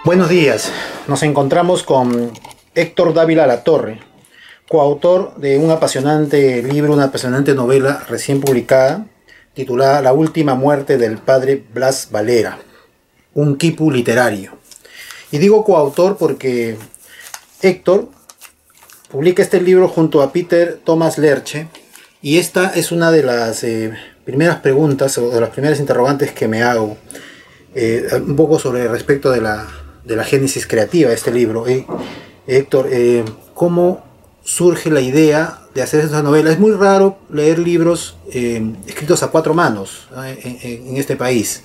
Buenos días, nos encontramos con Héctor Dávila Latorre, coautor de un apasionante libro, una apasionante novela recién publicada, titulada La última muerte del padre Blas Valera, un quipu literario. Y digo coautor porque Héctor publica este libro junto a Peter Thomas Lerche, y esta es una de las primeras preguntas o de las primeras interrogantes que me hago, un poco sobre respecto de la génesis creativa de este libro. Héctor, ¿cómo surge la idea de hacer esta novela? Es muy raro leer libros escritos a cuatro manos, ¿no? en este país,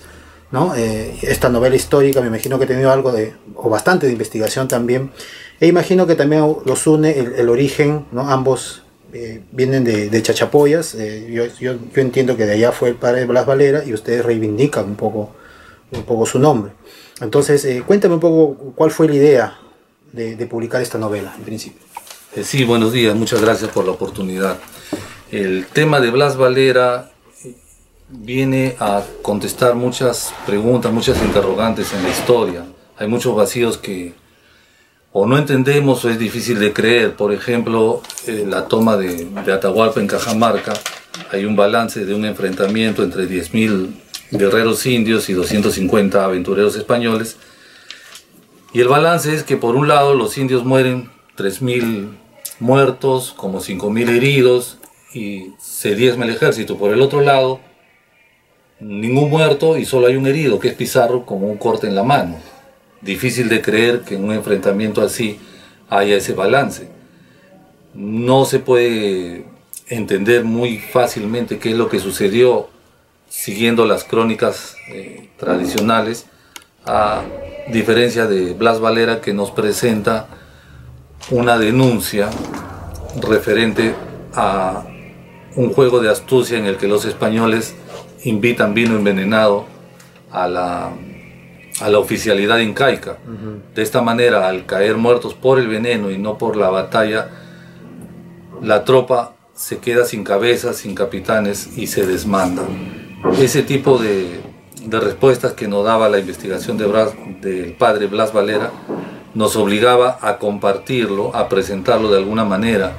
¿no? Esta novela histórica me imagino que ha tenido algo o bastante de investigación también, e imagino que también los une el origen, ¿no? Ambos vienen de Chachapoyas. Yo entiendo que de allá fue el padre Blas Valera y ustedes reivindican un poco su nombre. Entonces, cuéntame un poco cuál fue la idea de publicar esta novela, en principio. Sí, buenos días, muchas gracias por la oportunidad. El tema de Blas Valera viene a contestar muchas preguntas, muchas interrogantes en la historia. Hay muchos vacíos que o no entendemos o es difícil de creer. Por ejemplo, la toma de Atahualpa en Cajamarca. Hay un balance de un enfrentamiento entre 10.000 guerreros indios y 250 aventureros españoles, y el balance es que por un lado los indios mueren 3.000 muertos, como 5.000 heridos, y se diezma el ejército. Por el otro lado, ningún muerto y solo hay un herido, que es Pizarro, como un corte en la mano. Difícil de creer que en un enfrentamiento así haya ese balance. No se puede entender muy fácilmente qué es lo que sucedió siguiendo las crónicas tradicionales, a diferencia de Blas Valera, que nos presenta una denuncia referente a un juego de astucia en el que los españoles invitan vino envenenado a la oficialidad incaica. De esta manera, al caer muertos por el veneno y no por la batalla, la tropa se queda sin cabezas, sin capitanes y se desmanda. Ese tipo de respuestas que nos daba la investigación del padre Blas Valera nos obligaba a compartirlo, a presentarlo de alguna manera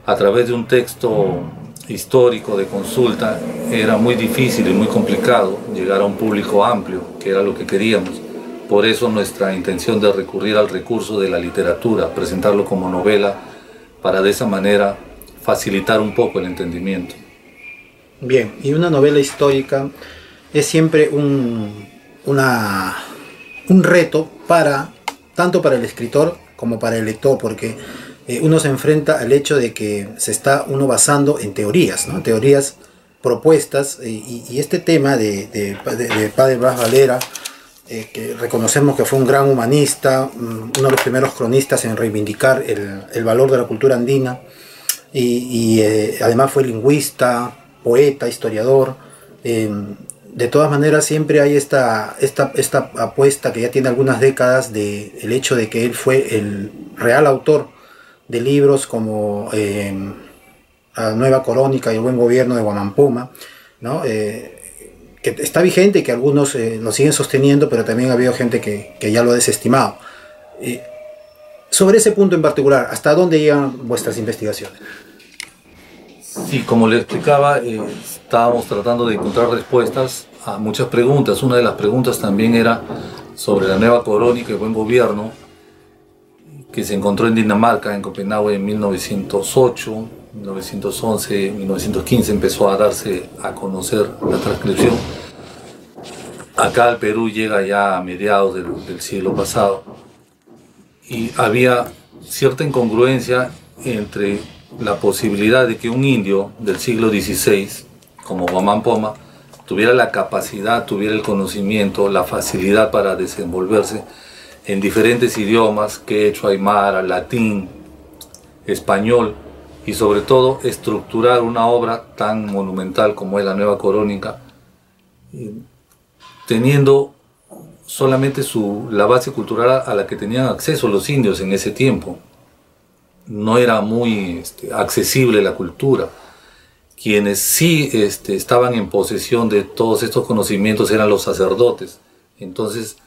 a través de un texto histórico de consulta. Era muy difícil y muy complicado llegar a un público amplio, que era lo que queríamos. Por eso nuestra intención de recurrir al recurso de la literatura, presentarlo como novela, para de esa manera facilitar un poco el entendimiento. Bien, y una novela histórica es siempre un reto tanto para el escritor como para el lector, porque uno se enfrenta al hecho de que se está uno basando en teorías, ¿no? Teorías propuestas, y este tema de padre Blas Valera, que reconocemos que fue un gran humanista, uno de los primeros cronistas en reivindicar el valor de la cultura andina, y además fue lingüista, poeta, historiador. De todas maneras, siempre hay esta apuesta que ya tiene algunas décadas del hecho de que él fue el real autor de libros como La Nueva Crónica y El Buen Gobierno de Guamampuma, ¿no? Que está vigente y que algunos lo siguen sosteniendo, pero también ha habido gente que ya lo ha desestimado. Sobre ese punto en particular, ¿hasta dónde llegan vuestras investigaciones? Sí, como le explicaba, estábamos tratando de encontrar respuestas a muchas preguntas. Una de las preguntas también era sobre la Nueva Crónica y Buen Gobierno, que se encontró en Dinamarca, en Copenhague, en 1908, 1911, 1915 empezó a darse a conocer la transcripción. Acá al Perú llega ya a mediados del siglo pasado, y había cierta incongruencia entre la posibilidad de que un indio del siglo XVI, como Guamampoma, tuviera la capacidad, tuviera el conocimiento, la facilidad para desenvolverse en diferentes idiomas, quechua, aymara, latín, español, y sobre todo estructurar una obra tan monumental como es la Nueva Crónica, teniendo solamente la base cultural a la que tenían acceso los indios en ese tiempo. No era muy accesible la cultura. Quienes sí estaban en posesión de todos estos conocimientos eran los sacerdotes. Entonces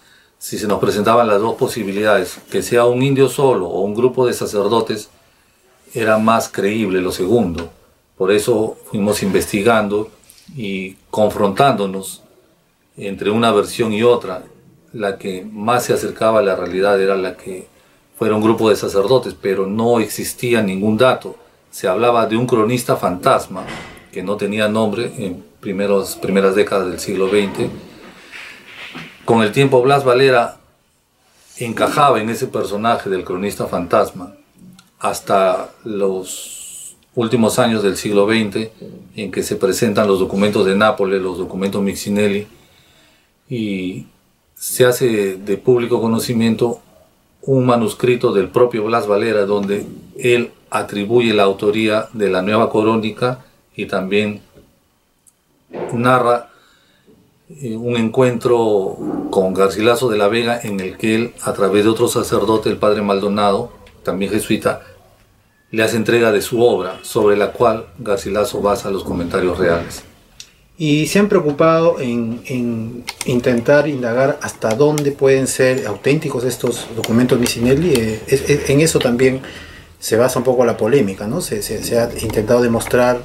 si se nos presentaban las dos posibilidades, que sea un indio solo o un grupo de sacerdotes, era más creíble lo segundo. Por eso fuimos investigando y confrontándonos entre una versión y otra. La que más se acercaba a la realidad era la que fuera un grupo de sacerdotes, pero no existía ningún dato. Se hablaba de un cronista fantasma que no tenía nombre en primeras décadas del siglo XX. Con el tiempo Blas Valera encajaba en ese personaje del cronista fantasma hasta los últimos años del siglo XX, en que se presentan los documentos de Nápoles, los documentos Mixinelli, y se hace de público conocimiento un manuscrito del propio Blas Valera donde él atribuye la autoría de la nueva crónica y también narra un encuentro con Garcilaso de la Vega en el que él, a través de otro sacerdote, el padre Maldonado, también jesuita, le hace entrega de su obra, sobre la cual Garcilaso basa los comentarios reales. Y se han preocupado en intentar indagar hasta dónde pueden ser auténticos estos documentos Mixinelli. En eso también se basa un poco la polémica, ¿no? Se ha intentado demostrar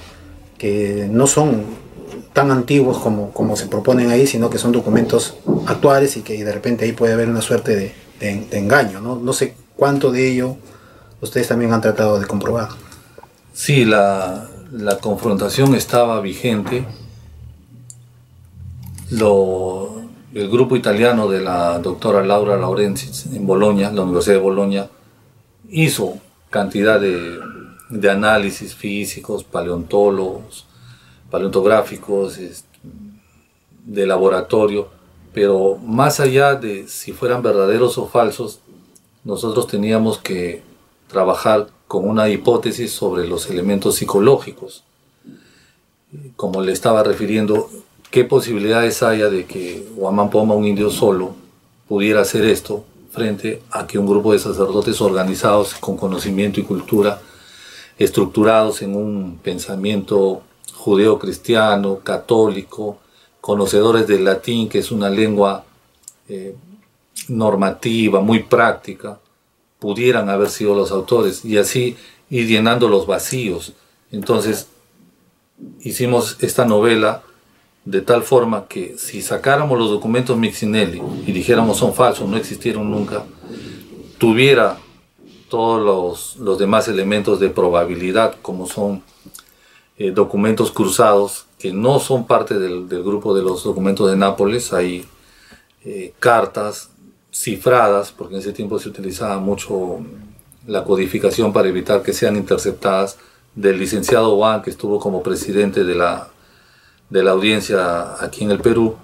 que no son tan antiguos como se proponen ahí, sino que son documentos actuales y que de repente ahí puede haber una suerte de engaño, ¿no? No sé cuánto de ello ustedes también han tratado de comprobar. Sí, la confrontación estaba vigente. El grupo italiano de la doctora Laura Laurentis en Bolonia, la Universidad de Bolonia, hizo cantidad de análisis físicos, paleontográficos, de laboratorio, pero más allá de si fueran verdaderos o falsos, nosotros teníamos que trabajar con una hipótesis sobre los elementos psicológicos. Como le estaba refiriendo, ¿qué posibilidades haya de que Guamán Poma, un indio solo, pudiera hacer esto frente a que un grupo de sacerdotes organizados con conocimiento y cultura, estructurados en un pensamiento judeo-cristiano, católico, conocedores del latín, que es una lengua normativa, muy práctica, pudieran haber sido los autores y así ir llenando los vacíos? Entonces hicimos esta novela de tal forma que si sacáramos los documentos Mixinelli y dijéramos son falsos, no existieron nunca, tuviera todos los demás elementos de probabilidad, como son documentos cruzados que no son parte del grupo de los documentos de Nápoles. Hay cartas cifradas, porque en ese tiempo se utilizaba mucho la codificación para evitar que sean interceptadas, del licenciado Juan, que estuvo como presidente de la audiencia aquí en el Perú,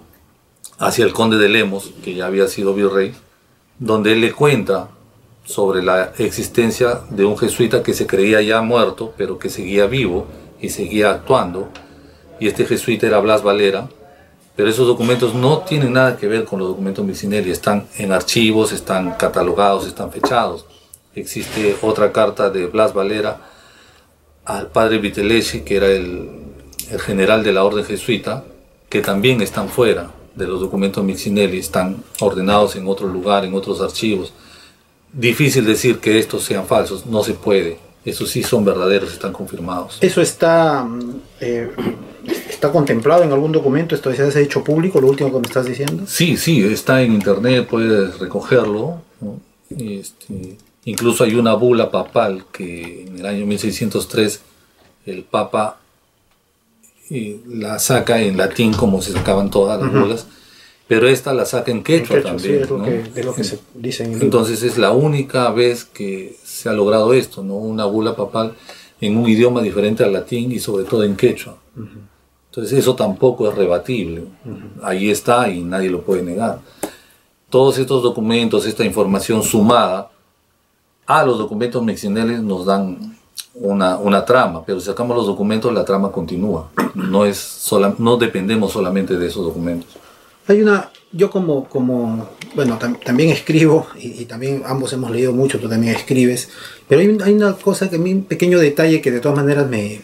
hacia el conde de Lemos, que ya había sido virrey, donde él le cuenta sobre la existencia de un jesuita que se creía ya muerto, pero que seguía vivo y seguía actuando, y este jesuita era Blas Valera. Pero esos documentos no tienen nada que ver con los documentos Mixinelli, están en archivos, están catalogados, están fechados. Existe otra carta de Blas Valera al padre Vitelleschi, que era el general de la orden jesuita, que también están fuera de los documentos Mixinelli, están ordenados en otro lugar, en otros archivos. Difícil decir que estos sean falsos, no se puede. Esos sí son verdaderos, están confirmados. ¿Eso está contemplado en algún documento? ¿Esto se ha hecho público, lo último que me estás diciendo? Sí, está en internet, puedes recogerlo, ¿no? Incluso hay una bula papal que en el año 1603 el Papa la saca en latín, como se sacaban todas las bulas, pero esta la saca en quechua también. Sí, es lo que se dice en el Entonces es la única vez que se ha logrado esto, ¿no? Una bula papal en un idioma diferente al latín y sobre todo en quechua. Entonces eso tampoco es rebatible. Ahí está y nadie lo puede negar. Todos estos documentos, esta información sumada a los documentos Mixinelli nos dan una trama, pero si sacamos los documentos la trama continúa. No dependemos solamente de esos documentos. Yo bueno, también escribo y también ambos hemos leído mucho, tú también escribes, pero hay una cosa que a mí, un pequeño detalle que de todas maneras me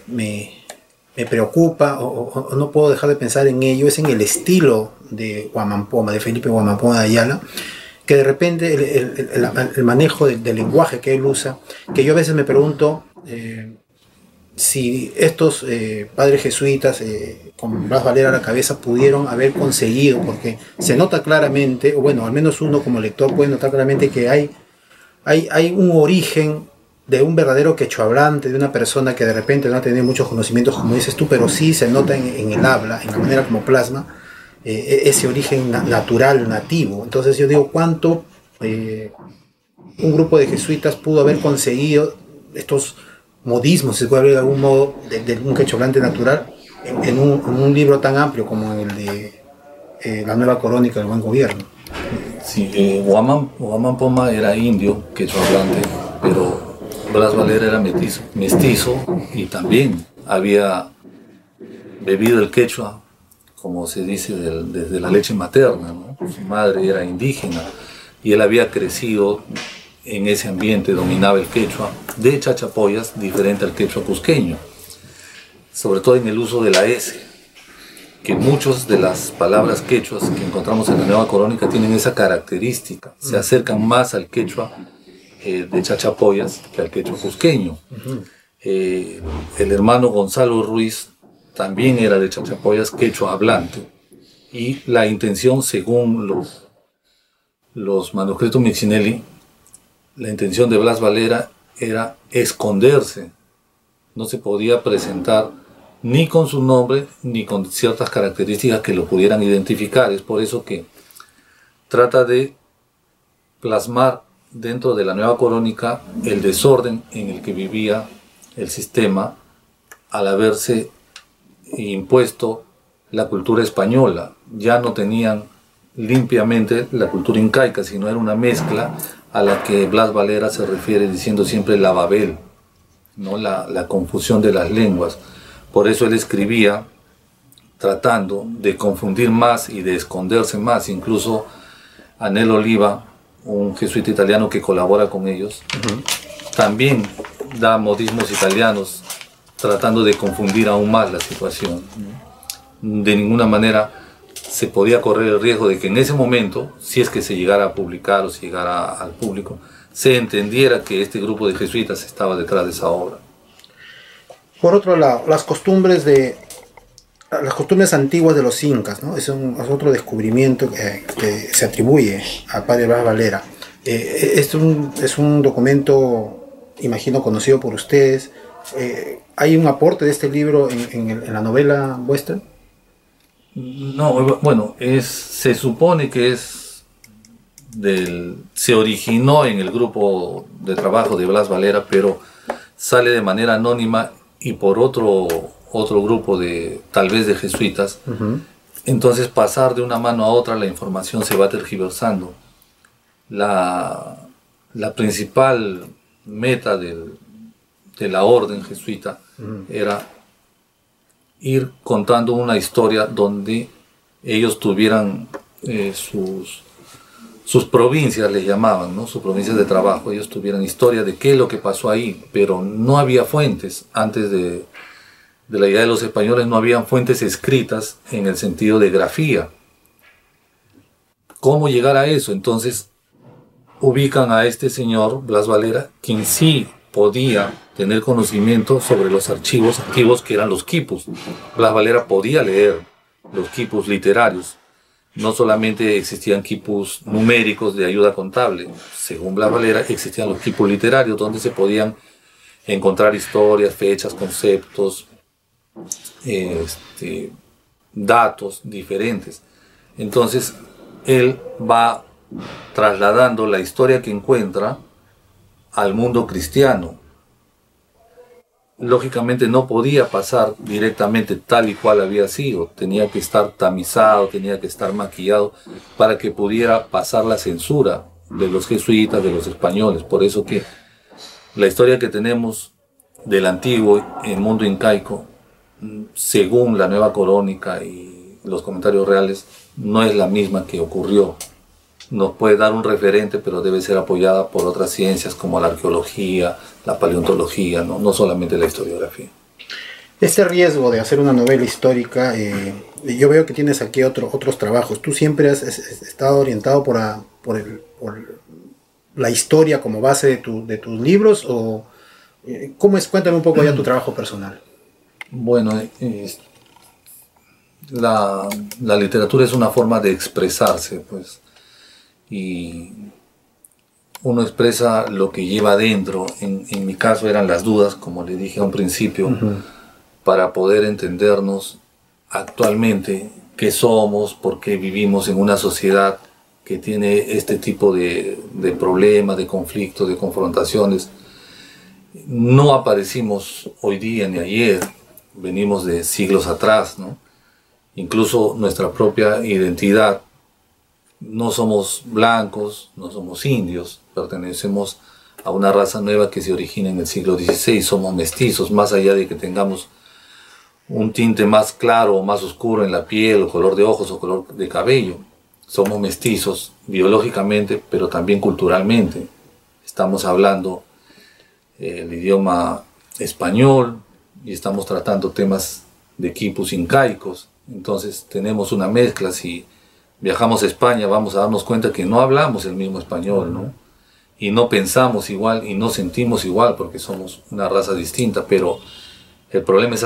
preocupa o no puedo dejar de pensar en ello, es en el estilo de Guamán Poma, de Felipe Guamán Poma de Ayala, que de repente el manejo del lenguaje que él usa, que yo a veces me pregunto si estos padres jesuitas con Blas Valera a la cabeza pudieron haber conseguido, porque se nota claramente, o bueno, al menos uno como lector puede notar claramente que hay un origen de un verdadero quechohablante, de una persona que de repente no ha tenido muchos conocimientos, como dices tú, pero sí se nota en el habla, en la manera como plasma, ese origen natural, nativo. Entonces yo digo, ¿cuánto un grupo de jesuitas pudo haber conseguido estos modismos, si se puede hablar de algún modo, de un quechohablante natural, en un libro tan amplio como el de La Nueva Crónica del Buen Gobierno? Sí, Guamán Poma era indio, quechohablante, pero Blas Valera era mestizo y también había bebido el quechua, como se dice, desde la leche materna, ¿no? Su madre era indígena y él había crecido en ese ambiente, dominaba el quechua de Chachapoyas, diferente al quechua cusqueño, sobre todo en el uso de la S, que muchas de las palabras quechuas que encontramos en la Nueva Crónica tienen esa característica, se acercan más al quechua de Chachapoyas que al quechua cusqueño. El hermano Gonzalo Ruiz también era de Chachapoyas, quechua hablante, y la intención, según los manuscritos Miccinelli, la intención de Blas Valera era esconderse, no se podía presentar ni con su nombre ni con ciertas características que lo pudieran identificar. Es por eso que trata de plasmar dentro de la Nueva Crónica el desorden en el que vivía el sistema al haberse impuesto la cultura española. Ya no tenían limpiamente la cultura incaica, sino era una mezcla a la que Blas Valera se refiere diciendo siempre la Babel, ¿no? La confusión de las lenguas. Por eso él escribía tratando de confundir más y de esconderse más. Incluso Anel Oliva, un jesuita italiano que colabora con ellos, también da modismos italianos tratando de confundir aún más la situación. De ninguna manera se podía correr el riesgo de que en ese momento, si es que se llegara a publicar o si llegara al público, se entendiera que este grupo de jesuitas estaba detrás de esa obra. Por otro lado, las costumbres antiguas de los incas, ¿no? Es otro descubrimiento que se atribuye al padre Blas Valera. Es un documento, imagino, conocido por ustedes. ¿Hay un aporte de este libro en la novela vuestra? No, bueno, se supone que se originó en el grupo de trabajo de Blas Valera, pero sale de manera anónima y por otro grupo tal vez de jesuitas. Entonces pasar de una mano a otra la información se va tergiversando. La principal meta de la orden jesuita era ir contando una historia donde ellos tuvieran sus provincias, les llamaban, ¿no? Sus provincias de trabajo. Ellos tuvieran historia de qué es lo que pasó ahí, pero no había fuentes. Antes de la llegada de los españoles no habían fuentes escritas en el sentido de grafía. ¿Cómo llegar a eso? Entonces ubican a este señor Blas Valera, quien sí podía tener conocimiento sobre los archivos antiguos que eran los quipus. Blas Valera podía leer los quipus literarios. No solamente existían quipus numéricos de ayuda contable. Según Blas Valera existían los quipus literarios donde se podían encontrar historias, fechas, conceptos, datos diferentes. Entonces él va trasladando la historia que encuentra al mundo cristiano. Lógicamente no podía pasar directamente tal y cual había sido, tenía que estar tamizado, tenía que estar maquillado para que pudiera pasar la censura de los jesuitas, de los españoles. Por eso que la historia que tenemos del antiguo mundo incaico, según la Nueva Crónica y los comentarios reales, no es la misma que ocurrió. Nos puede dar un referente, pero debe ser apoyada por otras ciencias como la arqueología, la paleontología, no solamente la historiografía. Este riesgo de hacer una novela histórica, yo veo que tienes aquí otros trabajos. Tú siempre has estado orientado por por la historia como base de tus libros? ¿O cómo es? Cuéntame un poco ya tu trabajo personal. Bueno, la literatura es una forma de expresarse, pues, y uno expresa lo que lleva adentro. En mi caso eran las dudas, como le dije a un principio, para poder entendernos actualmente qué somos, por qué vivimos en una sociedad que tiene este tipo de problemas, de conflictos, de confrontaciones. No aparecimos hoy día ni ayer, venimos de siglos atrás, ¿no? Incluso nuestra propia identidad, no somos blancos, no somos indios, pertenecemos a una raza nueva que se origina en el siglo XVI, somos mestizos, más allá de que tengamos un tinte más claro o más oscuro en la piel, o color de ojos o color de cabello. Somos mestizos biológicamente, pero también culturalmente. Estamos hablando el idioma español y estamos tratando temas de quipus incaicos. Entonces tenemos una mezcla. Si viajamos a España vamos a darnos cuenta que no hablamos el mismo español, ¿no? Y no pensamos igual y no sentimos igual porque somos una raza distinta, pero el problema es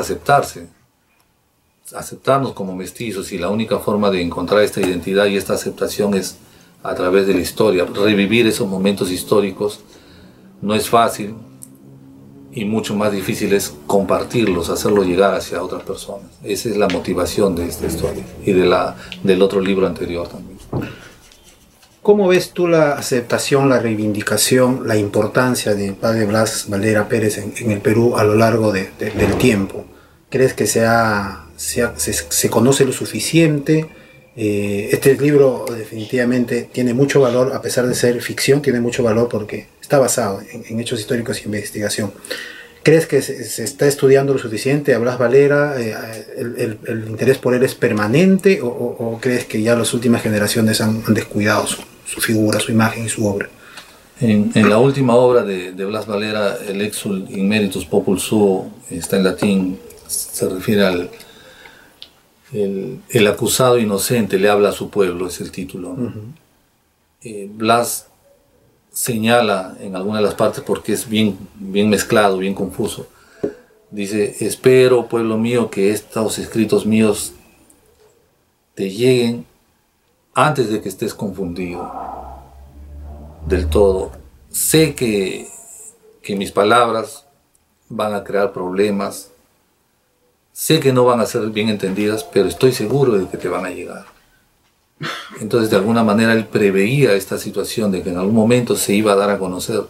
aceptarnos como mestizos, y la única forma de encontrar esta identidad y esta aceptación es a través de la historia. Revivir esos momentos históricos no es fácil, y mucho más difícil es compartirlos, hacerlo llegar hacia otras personas. Esa es la motivación de esta historia y del otro libro anterior también. ¿Cómo ves tú la aceptación, la reivindicación, la importancia de Padre Blas Valera Pérez en el Perú a lo largo del tiempo? ¿Crees que se conoce lo suficiente? Este libro definitivamente tiene mucho valor, a pesar de ser ficción, tiene mucho valor porque está basado en hechos históricos y investigación. ¿Crees que se está estudiando lo suficiente a Blas Valera? ¿El interés por él es permanente? ¿O crees que ya las últimas generaciones han descuidado su figura, su imagen y su obra? En la última obra de Blas Valera, el Exsul in Meritus Popul Suo, está en latín, se refiere al el acusado inocente le habla a su pueblo, es el título, ¿no? Blas señala en alguna de las partes, porque es bien mezclado, bien confuso. Dice: espero, pueblo mío, que estos escritos míos te lleguen antes de que estés confundido del todo. Sé que mis palabras van a crear problemas, sé que no van a ser bien entendidas, pero estoy seguro de que te van a llegar. Entonces, de alguna manera, él preveía esta situación de que en algún momento se iba a dar a conocer.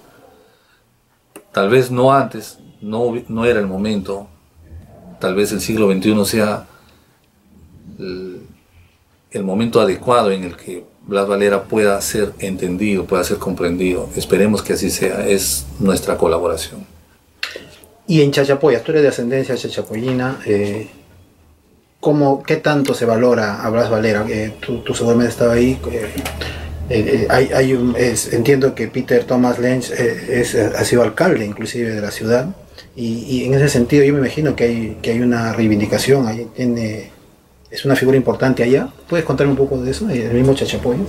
Tal vez no antes, no era el momento. Tal vez el siglo XXI sea el momento adecuado en el que Blas Valera pueda ser entendido, pueda ser comprendido. Esperemos que así sea. Es nuestra colaboración. Y en Chachapoyas, tú eres de ascendencia chachapoyina, ¿qué tanto se valora a Blas Valera? Tú seguramente estabas ahí. Entiendo que Peter Thomas Lenz ha sido alcalde inclusive de la ciudad, y en ese sentido yo me imagino que hay una reivindicación, es una figura importante allá. ¿Puedes contarme un poco de eso, el mismo Chachapoyas?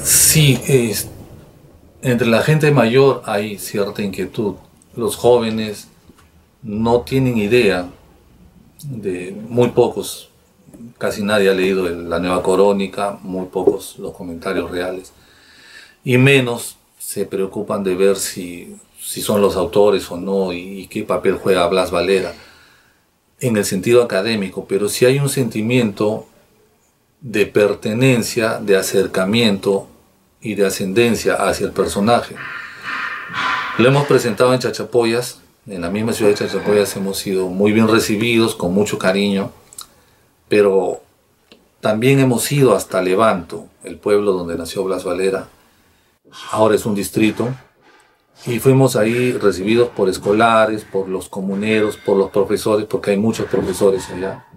Sí, entre la gente mayor hay cierta inquietud. Los jóvenes no tienen idea, muy pocos, casi nadie ha leído la Nueva Crónica, muy pocos los comentarios reales, y menos se preocupan de ver si son los autores o no, y qué papel juega Blas Valera en el sentido académico. Pero sí hay un sentimiento de pertenencia, de acercamiento y de ascendencia hacia el personaje. Lo hemos presentado en Chachapoyas. En la misma ciudad de Chachapoyas hemos sido muy bien recibidos, con mucho cariño, pero también hemos ido hasta Levanto, el pueblo donde nació Blas Valera. Ahora es un distrito, y fuimos ahí recibidos por escolares, por los comuneros, por los profesores, porque hay muchos profesores allá.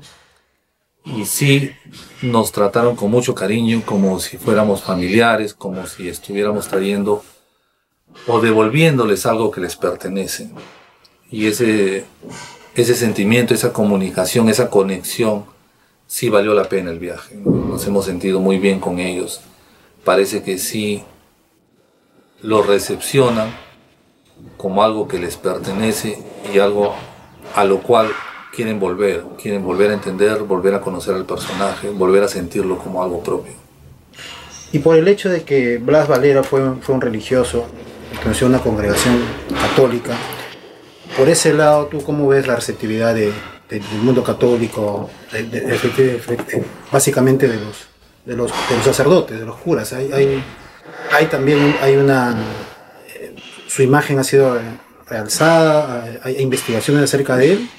Y sí, nos trataron con mucho cariño, como si fuéramos familiares, como si estuviéramos trayendo o devolviéndoles algo que les pertenece. Y ese sentimiento, esa comunicación, esa conexión, sí valió la pena el viaje. Nos hemos sentido muy bien con ellos. Parece que sí lo recepcionan como algo que les pertenece y algo a lo cual quieren volver a entender, volver a conocer al personaje, volver a sentirlo como algo propio. Y por el hecho de que Blas Valera fue un religioso, perteneció a una congregación católica, por ese lado, ¿tú cómo ves la receptividad del mundo católico, básicamente de los sacerdotes, de los curas? Su imagen ha sido realzada, hay investigaciones acerca de él.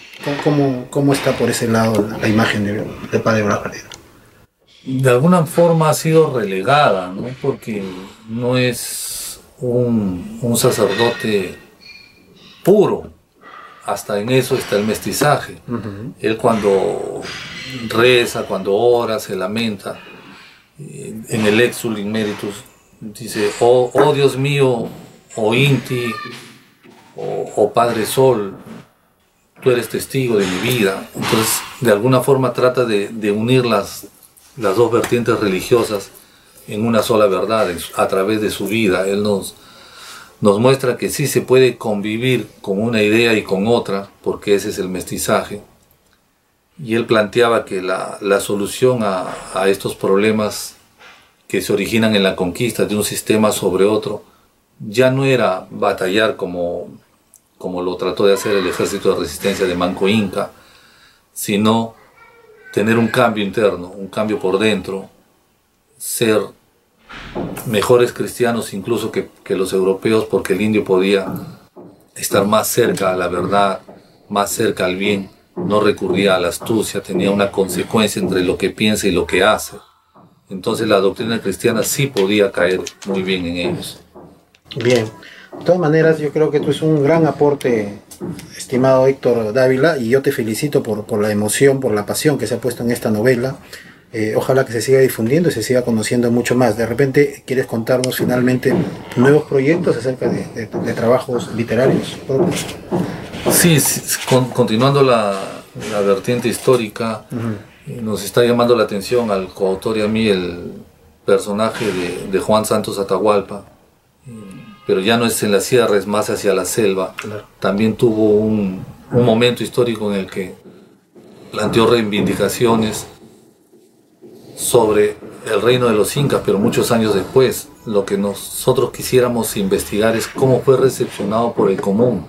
¿Cómo está por ese lado la imagen del padre Blas Valera? De alguna forma ha sido relegada, ¿no? Porque no es un sacerdote puro. Hasta en eso está el mestizaje. Él cuando reza, cuando ora, se lamenta, en el Exsul in Meritus dice: oh Dios mío, oh Inti, oh Padre Sol, tú eres testigo de mi vida. Entonces, de alguna forma trata de unir las dos vertientes religiosas en una sola verdad, a través de su vida. Él nos muestra que sí se puede convivir con una idea y con otra, porque ese es el mestizaje. Y él planteaba que la solución a estos problemas que se originan en la conquista de un sistema sobre otro, ya no era batallar como lo trató de hacer el ejército de resistencia de Manco Inca, sino tener un cambio interno, un cambio por dentro, ser mejores cristianos incluso que los europeos, porque el indio podía estar más cerca a la verdad, más cerca al bien, no recurría a la astucia, tenía una consecuencia entre lo que piensa y lo que hace. Entonces la doctrina cristiana sí podía caer muy bien en ellos. Bien, de todas maneras yo creo que esto es un gran aporte, estimado Héctor Dávila, y yo te felicito por la emoción, por la pasión que se ha puesto en esta novela. Ojalá que se siga difundiendo y se siga conociendo mucho más. De repente, ¿quieres contarnos finalmente nuevos proyectos acerca de trabajos literarios propios? Sí, continuando la vertiente histórica, nos está llamando la atención al coautor y a mí el personaje de Juan Santos Atahualpa, pero ya no es en la sierra, es más hacia la selva. Claro. También tuvo un momento histórico en el que planteó reivindicaciones sobre el reino de los incas, pero muchos años después. Lo que nosotros quisiéramos investigar es cómo fue recepcionado por el común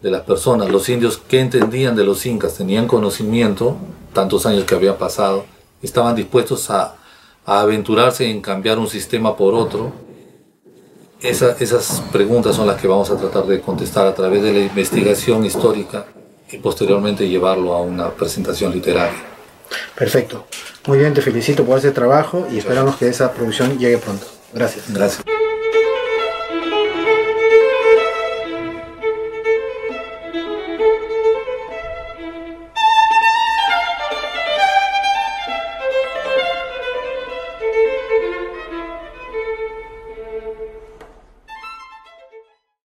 de las personas. Los indios, ¿qué entendían de los incas? Tenían conocimiento, tantos años que habían pasado, estaban dispuestos a aventurarse en cambiar un sistema por otro. Esas preguntas son las que vamos a tratar de contestar a través de la investigación histórica y posteriormente llevarlo a una presentación literaria. Perfecto. Muy bien, te felicito por ese trabajo y esperamos que esa producción llegue pronto. Gracias. Gracias.